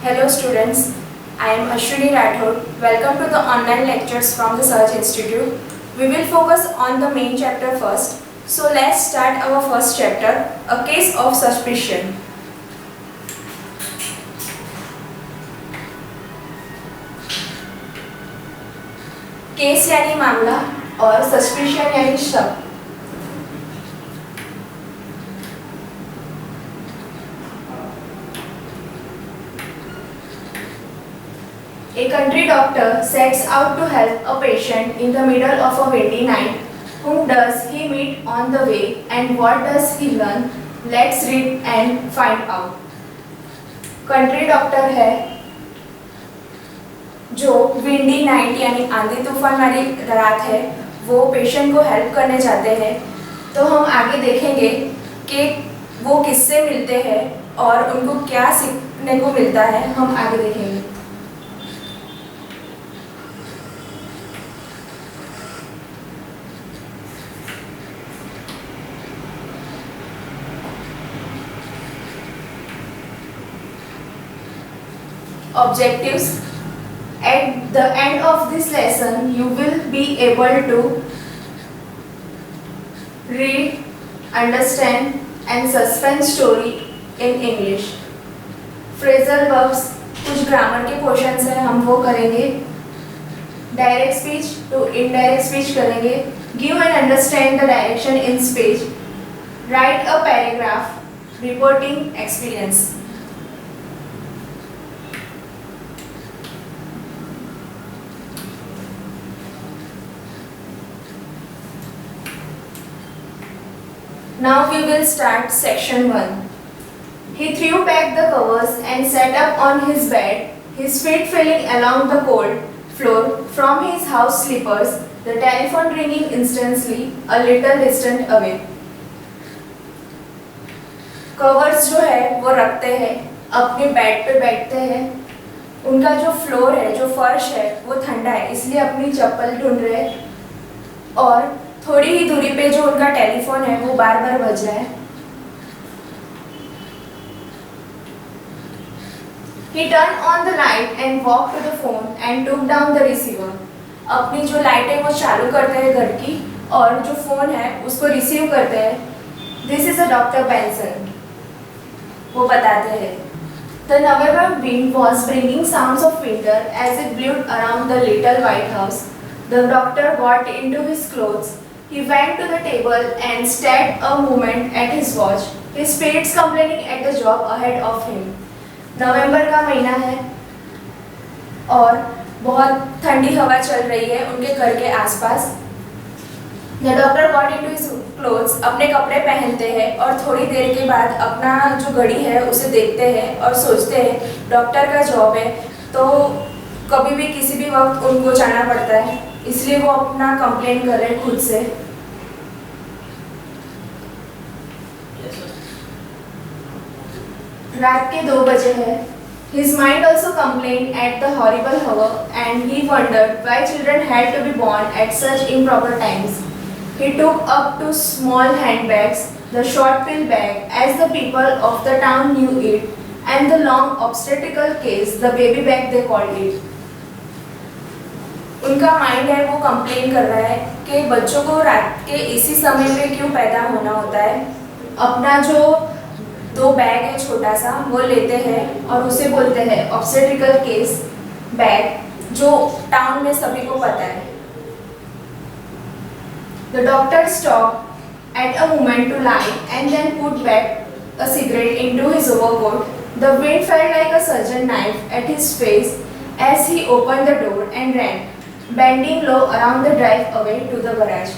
Hello students, I am Ashwini Rathod. Welcome to the online lectures from the Search Institute. We will focus on the main chapter first. So let's start our first chapter, a case of suspicion. Case यानी मामला और suspicion यानी शक. A country doctor sets out to help a patient in the middle of a windy night. Whom does he meet on the way and what does he learn? Let's read and find out. Country doctor है जो windy night यानी आंधी तूफान वाली रात है वो patient को हेल्प करने जाते हैं. तो हम आगे देखेंगे कि वो किससे मिलते हैं और उनको क्या सीखने को मिलता है. हम आगे देखेंगे. Objectives. At the end of this lesson, you will be able to read, understand and suspense story in English. Phrasal verbs, कुछ ग्रामर के क्वेश्चंस हैं हम वो करेंगे. Direct speech to indirect speech करेंगे. Give and understand the direction in speech. Write a paragraph reporting experience. Now we will start section 1. He threw back the covers and sat up on his bed, his feet feeling along the cold floor from his house slippers, the telephone ringing instantly a little distant away. Covers जो है वो रखते हैं, अपने bed पे बैठते हैं. उनका जो फ्लोर है, जो फर्श है वो ठंडा है इसलिए अपनी चप्पल ढूंढ रहे हैं. और थोड़ी ही दूरी पे जो उनका टेलीफोन है वो बार बार बज रहा है. He turned on the light and walked to the phone and took down the receiver. अपनी जो लाइट है वो चालू करते हैं घर की और जो फोन है उसको रिसीव करते हैं. This is a Dr. Benson. वो बताते हैं. The November wind was bringing sounds of winter as it blew around the little white house. The doctor got into his clothes. He went to the table and stared a moment at his watch, his spirits complaining at the job ahead of him. नवंबर का महीना है और बहुत ठंडी हवा चल रही है उनके घर के आसपास. The doctor got into his clothes. अपने कपड़े पहनते हैं और थोड़ी देर के बाद अपना जो घड़ी है उसे देखते हैं और सोचते हैं डॉक्टर का जॉब है तो कभी भी किसी भी वक्त उनको जाना पड़ता है इसलिए वो अपना कंप्लेन कर रहे हैं खुद से. रात के 2 बजे है. His mind also complained at the horrible hour and he wondered why children had to be born at such improper times. He took up 2 small handbags, the short pill bag as the people of the town knew it, and the long obstetrical case, the baby bag they called it. उनका mind है वो complain कर रहा है कि बच्चों को रात के इसी समय पे क्यों पैदा होना होता है. अपना जो 2 बैग है छोटा सा वो लेते हैं और उसे बोलते हैं ऑब्स्टेट्रिकल केस बैग जो टाउन में सभी को पता है. The doctor stopped at a moment to light and then put back a cigarette into his overcoat. The wind felt like a surgeon knife at his face as he opened the door and ran, bending low around the drive away to the garage.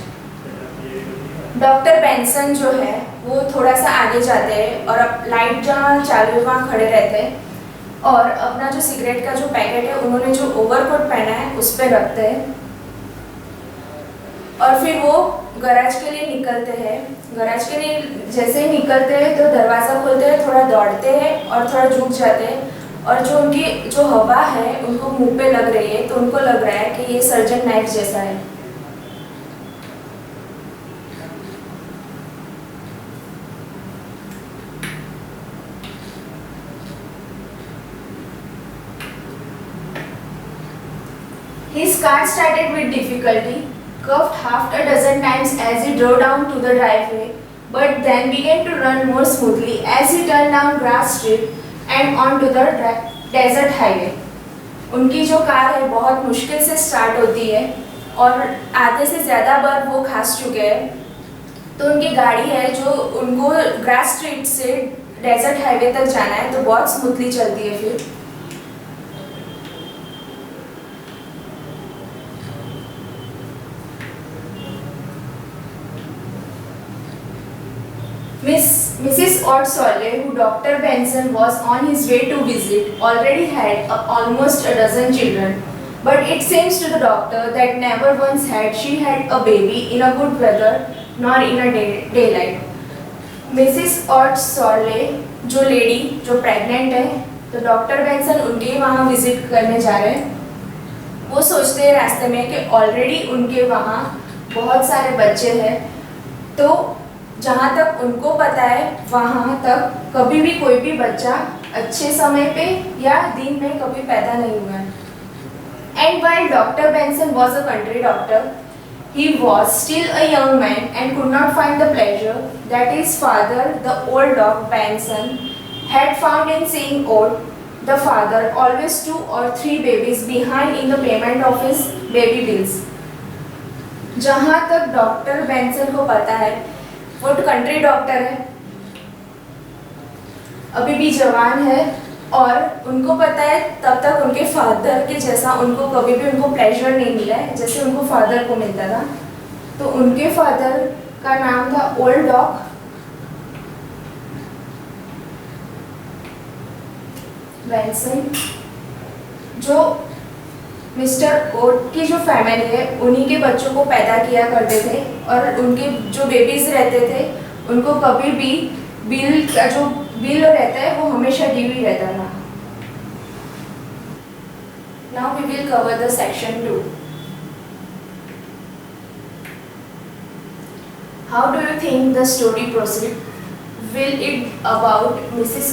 Doctor Benson जो है वो थोड़ा सा आगे जाते हैं और अब लाइट जहाँ चालू है वहाँ खड़े रहते हैं और अपना जो सिगरेट का जो पैकेट है उन्होंने जो ओवरकोट पहना है उस पर रखते हैं और फिर वो गैराज के लिए निकलते हैं. गैराज के लिए जैसे ही निकलते हैं तो दरवाज़ा खोलते हैं, थोड़ा दौड़ते हैं और थोड़ा झुक जाते हैं और जो उनकी जो हवा है उनको मुंह पे लग रही है तो उनको लग रहा है कि ये सर्जन नाइफ जैसा है. His car started with difficulty, curved half a dozen times as he drove down to the driveway, but then began to run more smoothly as he turned down grass strip and onto the desert highway. उनकी जो car है बहुत मुश्किल से start होती है और आधे से ज़्यादा बार वो खास चुके हैं, तो उनकी गाड़ी है जो उनको ग्रास स्ट्रीट से डेजर्ट हाईवे तक जाना है तो बहुत स्मूथली चलती है फिर। Mrs. Ottsole, who Dr. Benson was on his way to visit, already had almost a dozen children. But it seems to the doctor that never once had she had a baby in a good weather nor in a daylight. Mrs. Ottsole, जो lady जो pregnant है, तो doctor Benson उनके वहाँ visit करने जा रहे हैं। वो सोचते हैं रास्ते में कि ऑलरेडी उनके वहाँ बहुत सारे बच्चे हैं, तो जहाँ तक उनको पता है वहाँ तक कभी भी कोई भी बच्चा अच्छे समय पे या दिन में कभी पैदा नहीं हुआ है। And while Dr. Benson was a country doctor, he was still a young man and could not find the pleasure that his father, the old dog Benson, had found in seeing Ott, the father, always 2 or 3 babies behind in the payment of his baby bills. जहाँ तक doctor Benson को पता है, वो तो country doctor है, अभी भी जवान है और उनको पता है तब तक उनके फादर के जैसा उनको कभी भी उनको प्लेजर नहीं मिला है जैसे उनको फादर को मिलता था। तो उनके फादर का नाम था ओल्ड डॉग बेंसन, जो मिस्टर ओट की जो फैमिली है उन्हीं के बच्चों को पैदा किया करते थे और उनके जो बेबीज रहते थे उनको कभी भी बिल का जो बिल रहता है वो हमेशा ड्यू ही रहता था। Now we will cover the section 2। How do you think the story proceed? Will it about Mrs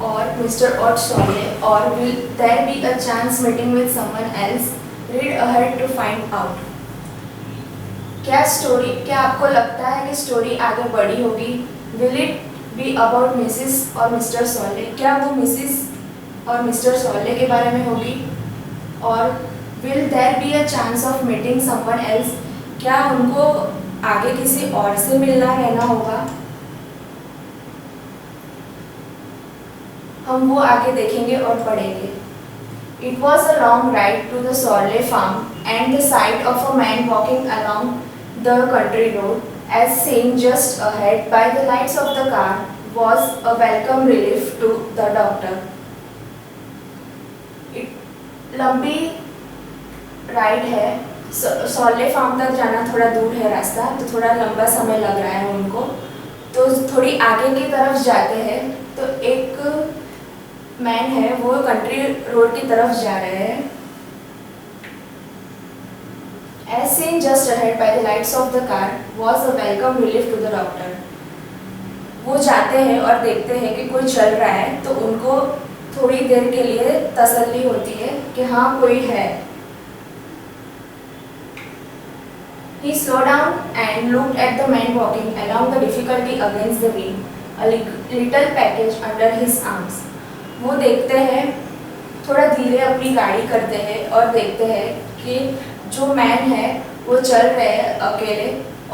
or Mr. Ottsole, or will there be a chance meeting with someone else? Read ahead to find out. क्या आपको लगता है कि story आगे बढ़ी होगी? Will it be about Mrs. और Mr. Sole? क्या वो मिसिस और मिस्टर सोले के बारे में होगी? और will there be a chance of meeting someone else? क्या उनको आगे किसी और से मिलना रहना होगा? हम वो आगे देखेंगे और पढ़ेंगे। It was a long ride to the Sorley farm and the sight of a man walking along the country road, as seen just ahead by the lights of the car, was a welcome relief to the doctor. लंबी ride है, सॉले farm तक जाना थोड़ा दूर है रास्ता, तो थोड़ा लंबा समय लग रहा है उनको, तो थोड़ी आगे की तरफ जाते हैं तो एक मैन है वो कंट्री रोड की तरफ जा रहे हैं। As seen just ahead by the lights of the car was a welcome relief to the doctor. वो जाते हैं और देखते हैं कि कोई चल रहा है तो उनको थोड़ी देर के लिए तसल्ली होती है कि हाँ कोई है। He slowed down and looked at the man walking along the difficulty against the wind, a little package under his arms. वो देखते हैं, थोड़ा धीरे अपनी गाड़ी करते हैं और देखते हैं कि जो मैन है वो चल रहे हैं अकेले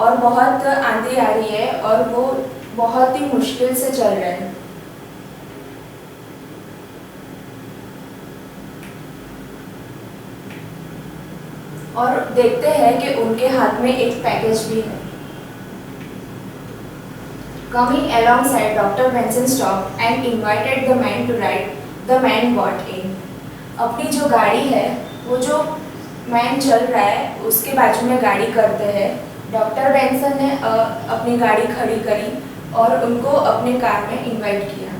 और बहुत आंधी आ रही है और वो बहुत ही मुश्किल से चल रहे हैं। और देखते हैं कि उनके हाथ में एक पैकेज भी है। Coming alongside, Dr. Benson stopped and invited the man to ride. The man got in. अपनी जो गाड़ी है, वो जो मैन चल रहा है, उसके बाजू में गाड़ी करते हैं। डॉक्टर बेंसन ने अपनी गाड़ी खड़ी करी और उनको अपने कार में इनवाइट किया।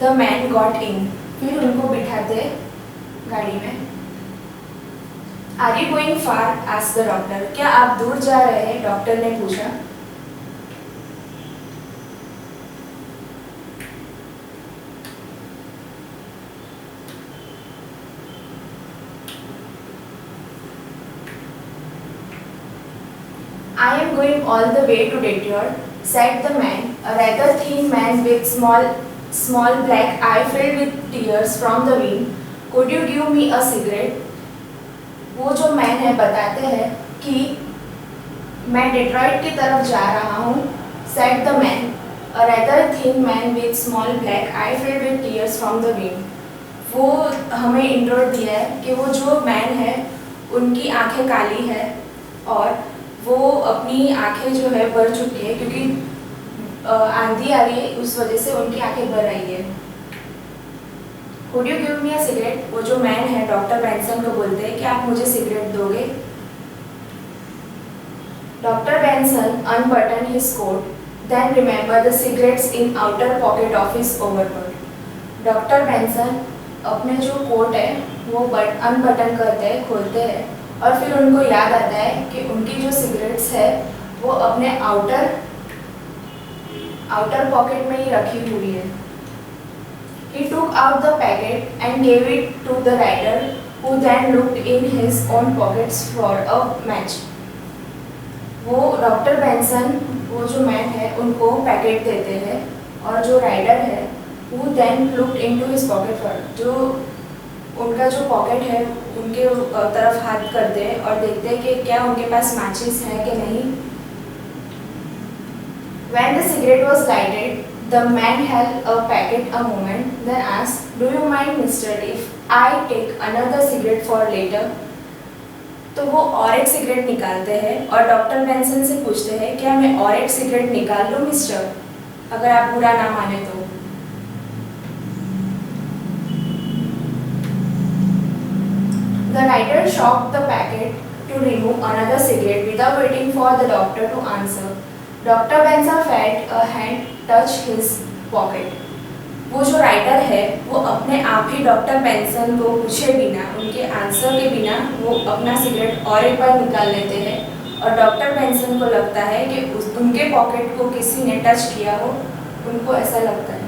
The man got in. फिर उनको बिठाते गाड़ी में। Are you going far? asked the doctor. क्या आप दूर जा रहे हैं? डॉक्टर ने पूछा। I am going all the way to Detroit, said the man, a rather thin man with small black eye filled with tears from the wind. Could you give me a cigarette? वो जो man है बताते हैं कि मैं Detroit की तरफ जा रहा हूँ, said the man, a rather thin man with small black eye filled with tears from the wind. वो हमें इंट्रो दिया है कि वो जो मैन है उनकी आंखें काली है और वो अपनी आंखें जो है भर चुकी है क्योंकि आंधी आ रही है, उस वजह से उनकी आंखें भर रही है. Could you give me a cigarette? वो जो मैन है डॉक्टर बेंसन को बोलते हैं कि आप मुझे सिगरेट दोगे. Doctor Benson unbuttoned his coat, then remembered the cigarettes in outer pocket of his overcoat. Doctor Benson अपने जो कोट है वो अनबटन करते हैं, खोलते हैं और फिर उनको याद आता है कि उनकी जो सिगरेट्स है वो अपने आउटर पॉकेट में ही रखी हुई है. He took out the packet and gave it to the rider, who then looked in his own pockets for a match. वो डॉक्टर बेंसन वो जो मैन है उनको पैकेट देते हैं और जो राइडर है who then looked into his pocket for जो उनका जो पॉकेट है उनके तरफ हाथ करते हैं और देखते हैं कि क्या उनके पास मैचेस हैं कि नहीं. When the cigarette was lighted, the man held a packet a moment, then asked, "Do you mind, mister, if I take another cigarette for later?" तो वो और एक सिगरेट निकालते हैं और डॉक्टर बेंसन से पूछते हैं क्या मैं और एक सिगरेट निकाल लूँ मिस्टर, अगर आप बुरा ना माने तो. The rider shocked the packet to remove another cigarette without waiting for the doctor to answer. Dr. Benson felt a hand touch his pocket. वो जो राइटर है वो अपने आप ही डॉक्टर बेंसन को पूछे बिना, उनके आंसर के बिना वो अपना सिगरेट और एक बार निकाल लेते हैं और डॉक्टर बेंसन को लगता है कि उनके पॉकेट को किसी ने टच किया हो, उनको ऐसा लगता है.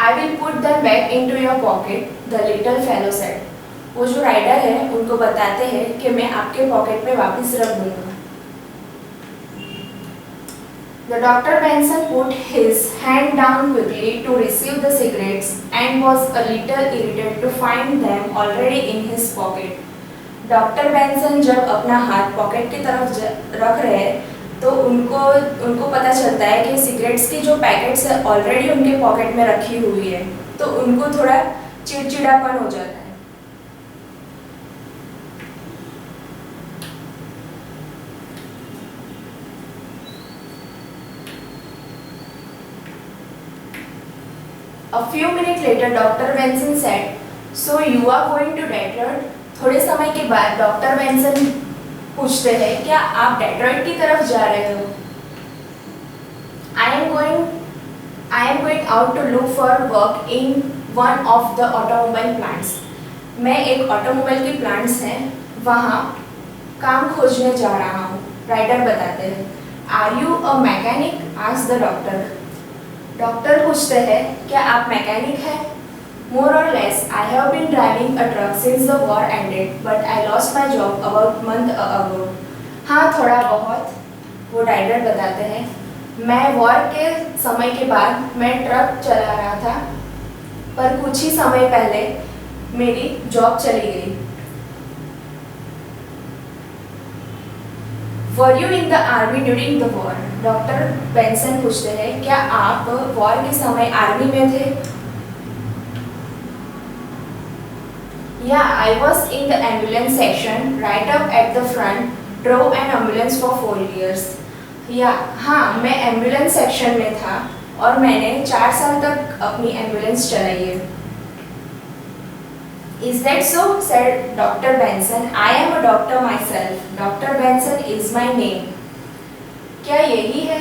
I will put them back into your pocket, the little fellow said. वो जो राइडर है उनको बताते हैं कि मैं आपके पॉकेट में वापस रख दूंगा. The Dr. Benson put his hand down quickly to receive the cigarettes and was a little irritated to find them already in his pocket. Doctor Benson जब अपना हाथ पॉकेट की तरफ रख रहे हैं तो उनको पता चलता है कि सिगरेट्स की जो पैकेट्स है ऑलरेडी उनके पॉकेट में रखी हुई है, तो उनको थोड़ा चिड़चिड़ापन हो जाता है. A few minutes later, Dr. Benson said, "So you are going to Detroit?" थोड़े समय के बाद डॉक्टर बेंसन पूछते हैं क्या आप डेट्रॉइट की तरफ जा रहे हो. I am going out to look for work in one of the automobile plants. मैं एक ऑटोमोबाइल की प्लांट्स हैं वहाँ काम खोजने जा रहा हूँ, राइटर बताते हैं. Are you a mechanic? asked the doctor. Doctor पूछते हैं क्या आप मैकेनिक हैं. More or less, I have been driving a truck since the war ended, but I lost my job about month ago. हाँ थोड़ा बहुत, वो राइडर बताते हैं. मैं वॉर के समय के बाद मैं ट्रक चला रहा था, पर कुछ ही समय पहले मेरी जॉब चली गई. Were you in the army during the war? Doctor Benson पूछते हैं क्या आप वॉर के समय आर्मी में थे. Yeah, I was in the ambulance section right up at the front. Drove an ambulance for 4 years. हाँ मैं एम्बुलेंस सेक्शन में था और मैंने 4 साल तक अपनी एम्बुलेंस चलाई है. Is that so? said Dr. Benson. I am a doctor myself. Dr. Benson is my name. क्या यही है?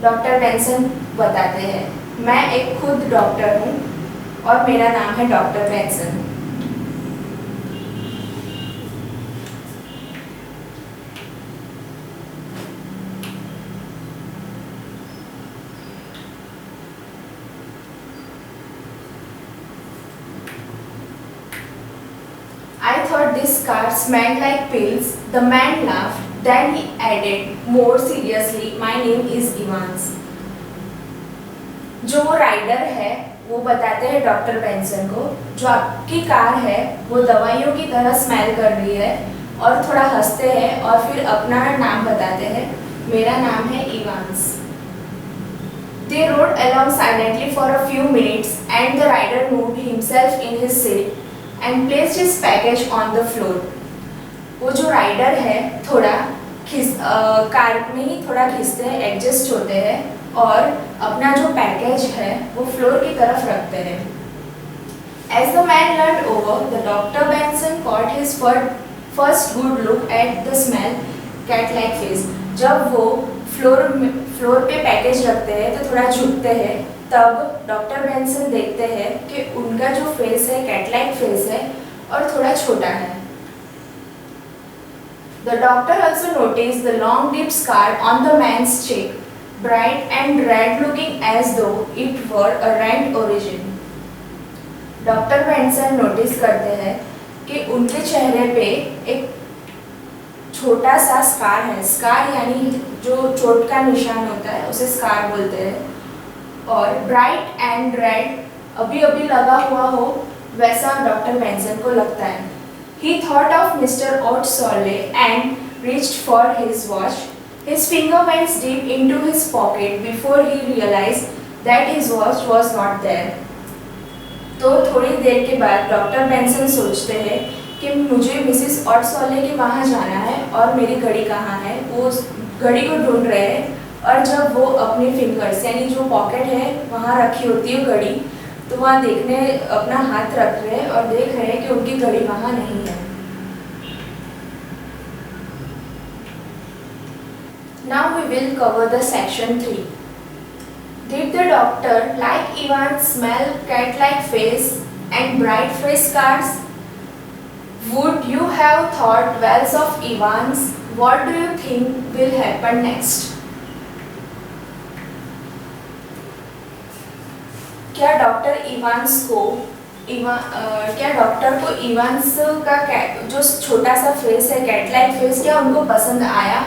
डॉक्टर बेंसन बताते हैं मैं एक खुद डॉक्टर हूँ और मेरा नाम है doctor Benson. this car smelled like pills. The man laughed. Then he added more seriously, "My name is Evans." जो वो राइडर है वो बताते हैं डॉक्टर बेंसन को, जो आपकी कार है वो दवाइयों की तरह स्मेल कर रही है, और थोड़ा हंसते हैं और फिर अपना नाम बताते हैं, मेरा नाम है Evans. They rode along silently for a few minutes and the rider moved himself in his seat and placed his package on the floor. वो जो राइडर है थोड़ा कार में ही थोड़ा खिसते हैं, एडजस्ट होते हैं और अपना जो पैकेज है वो फ्लोर की तरफ रखते हैं। As the man leaned over, the Dr. Benson caught his first good look at the smell cat-like face. जब वो फ्लोर पे पैकेज रखते हैं तो थोड़ा झुकते हैं, तब डॉक्टर बेंसन देखते हैं कि उनका जो फेस है कैट-लाइक फेस है और थोड़ा छोटा है। The doctor also noticed the long deep scar on the man's cheek, bright and red looking as though it were a rent origin. Doctor Benson notice करते हैं कि उनके चेहरे पे एक छोटा सा स्कार है। स्कार यानी जो चोट का निशान होता है उसे स्कार बोलते हैं, और ब्राइट एंड रेड अभी अभी लगा हुआ हो वैसा डॉक्टर बेंसन को लगता है। He thought of Mr. Otsoley and reached for his watch. His finger went deep into his pocket before he realized that his watch was not there. तो थोड़ी देर के बाद डॉक्टर बेंसन सोचते हैं कि मुझे मिसिस ऑटसॉले के वहाँ जाना है और मेरी घड़ी कहाँ है। वो उस घड़ी को ढूंढ रहे हैं, और जब वो अपनी फिंगर्स यानी जो पॉकेट है वहाँ रखी होती है घड़ी, तो वहाँ देखने अपना हाथ रख रहे हैं और देख रहे हैं कि उनकी घड़ी वहाँ नहीं है। Now we will cover the section 3. Did the doctor, like Evans, smell cat-like face and bright face scars? Would you have thought wells of Evans? What do you think will happen next? क्या doctor Evans को Evans का जो छोटा सा face है cat-like face, क्या उनको पसंद आया?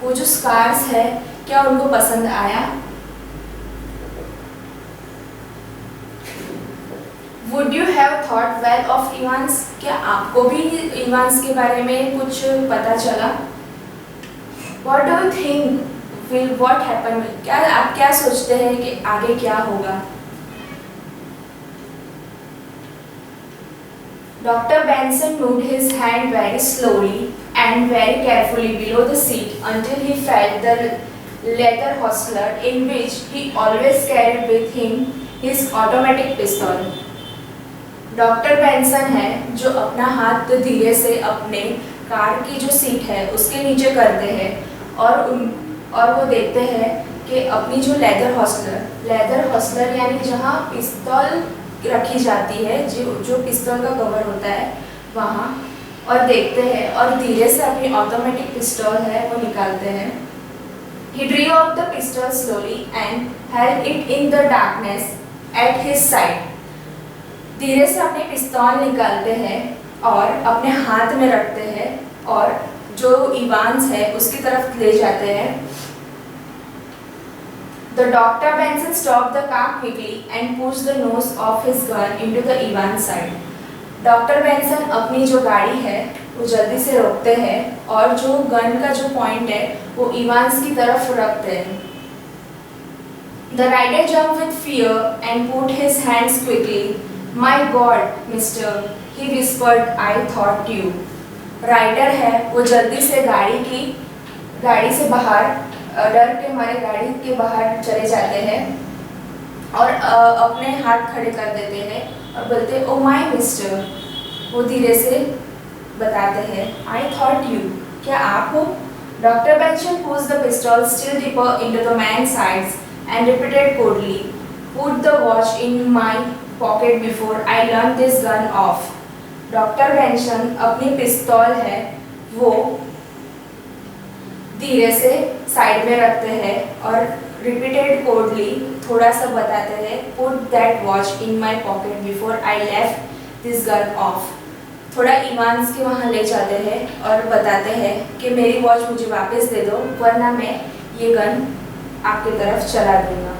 वो जो स्कार्स है क्या उनको पसंद आया? Would you have thought well of Evans? क्या आपको भी इवांस के बारे में कुछ पता चला? What do you think will what happen? क्या आप क्या सोचते हैं कि आगे क्या होगा? Dr. Benson moved his hand very slowly and very carefully below the seat until he felt the leather holster in which he always carried with him his automatic pistol. Doctor Benson है जो अपना हाथ धीरे से अपने car की जो seat है उसके नीचे करते हैं, और वो देखते हैं कि अपनी जो लेदर हॉस्टलर यानी जहाँ पिस्तौल रखी जाती है, जो पिस्तौल का कवर होता है वहाँ, और देखते हैं और धीरे से अपनी ऑटोमेटिक पिस्तौल है वो निकालते हैं। He drew out the pistol slowly and held it in the darkness at his side. धीरे से अपने पिस्तौल निकालते हैं और अपने हाथ में रखते हैं और जो इवांस है उसकी तरफ ले जाते हैं। The Dr. Benson stopped the car quickly and pushed the nose of his gun into the Evans side. Doctor Benson अपनी जो गाड़ी है वो जल्दी से रोकते हैं और जो गन का जो पॉइंट है वो इवांस की तरफ रखते हैं। The rider jumped with fear and put his hands quickly. My God, Mister, he whispered, I thought you. Rider है वो जल्दी से गाड़ी से बाहर डर के मारे गाड़ी के बाहर चले जाते हैं और अपने हाथ खड़े कर देते हैं और बोलते हैं, ओ माय मिस्टर। वो धीरे से बताते हैं, I thought you, क्या आप हो? Doctor Benson pushed the pistol still deeper into the man's sides and repeated coldly, put the watch in my pocket before I learn this gun off. Doctor Benson अपनी पिस्तौल है वो धीरे से side में रखते हैं और रिपीटेड कोडली थोड़ा सा बताते हैं, put that watch in my pocket before I left this gun of. थोड़ा इवांस के वहाँ ले जाते हैं और बताते हैं कि मेरी वॉच मुझे वापस दे दो, वरना मैं ये गन आपकी तरफ चला दूंगा।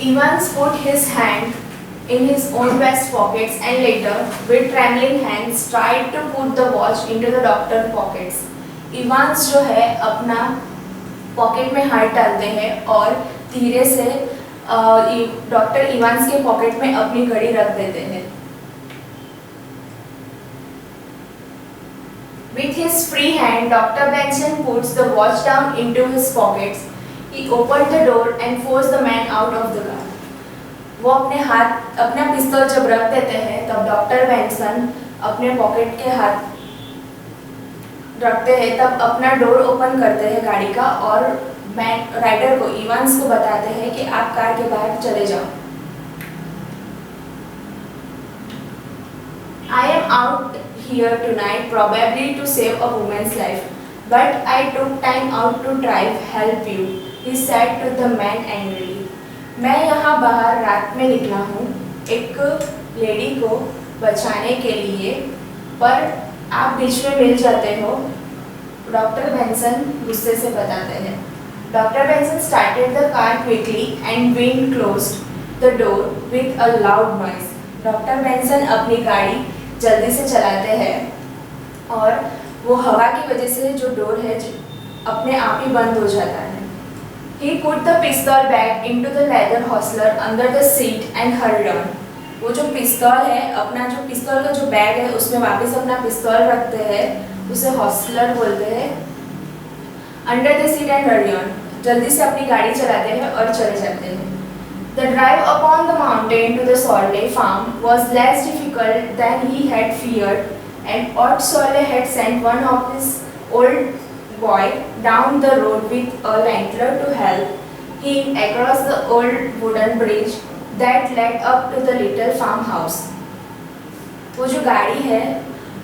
Evans put his hand in his own vest pockets and later, with trembling hands, tried to put the watch into the doctor's pockets. Evans जो है अपना पॉकेट में हाथ डालते हैं और धीरे से डॉक्टर इवांस के पॉकेट में अपनी घड़ी रख देते हैं। With his free hand, Dr. Benson puts the watch down into his pockets. He opened the door and forced the man out of the car. वो अपना पिस्तौल जब रख देते हैं तब डॉक्टर बेंसन अपने पॉकेट के हाथ रखते हैं, तब अपना डोर ओपन करते हैं गाड़ी का और राइडर को इवांस को बताते हैं कि आप कार के बाहर चले जाओ। I am out here tonight probably to save a woman's life, but I took time out to try help you, he said to the man angrily. मैं यहाँ बाहर रात में निकला हूँ एक लेडी को बचाने के लिए, पर आप बीच में मिल जाते हो, डॉक्टर बेंसन गुस्से से बताते हैं। Doctor Benson started the car quickly and wind closed the door with a loud noise. Doctor Benson अपनी गाड़ी जल्दी से चलाते हैं और वो हवा की वजह से जो डोर है अपने आप ही बंद हो जाता है। He put the pistol back into the leather hostler under the seat and hurried on. वो जो पिस्तौल है, अपना जो पिस्तौल का जो बैग है उसमें वापस अपना पिस्तौल रखते हैं, उसे हॉस्टलर बोलते हैं। Under the seat and hurried on. जल्दी से अपनी गाड़ी चलाते हैं और चले जाते हैं। The drive upon the mountain to the Sorley farm was less difficult than he had feared, and Ott Sorley had sent one of his old boy down the road with a lantern to help him across the old wooden bridge that led up to the little farmhouse. वो जो गाड़ी है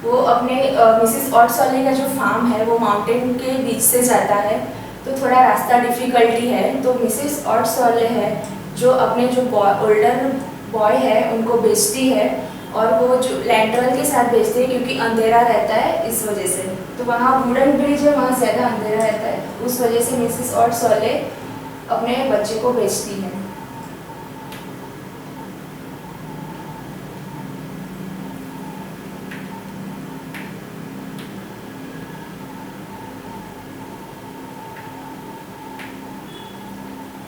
वो अपने Mrs ought सॉली का जो farm है वो माउंटेन के बीच से जाता है, तो थोड़ा रास्ता डिफ़िकल्टी है, तो मिसेस ऑट सॉले है जो अपने जो ओल्डर बॉय है उनको बेचती है और वो जो लैंटर्न के साथ बेचती है क्योंकि अंधेरा रहता है इस वजह से। तो वहाँ वुडन ब्रिज है, वहाँ ज़्यादा अंधेरा रहता है, उस वजह से मिसेस ऑट सॉले अपने बच्चे को बेचती है।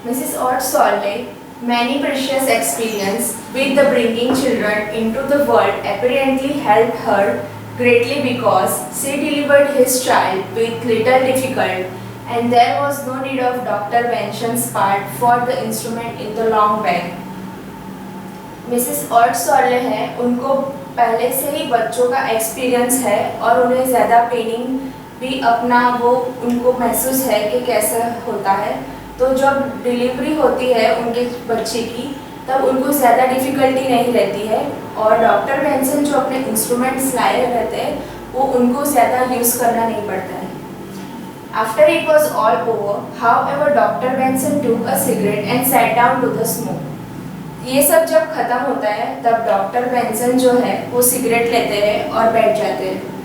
Mrs. Ott Solney, many precious experience with the bringing children into the world apparently helped her greatly because she delivered his child with little difficulty, and there was no need of Dr. Benson's part for the instrument in the long bag. Mrs. Ott Solney है, उनको पहले से ही बच्चों का experience है और उन्हें ज़्यादा पेनिंग भी अपना वो उनको महसूस है कि कैसे होता है। तो जब डिलीवरी होती है उनके बच्चे की तब उनको ज़्यादा डिफ़िकल्टी नहीं रहती है और डॉक्टर बेंसन जो अपने इंस्ट्रूमेंट्स लाए रहते हैं वो उनको ज़्यादा यूज़ करना नहीं पड़ता है। After it was all over, however doctor Benson took a cigarette and sat down to the smoke. ये सब जब ख़त्म होता है तब डॉक्टर बेंसन जो है वो सिगरेट लेते हैं और बैठ जाते हैं।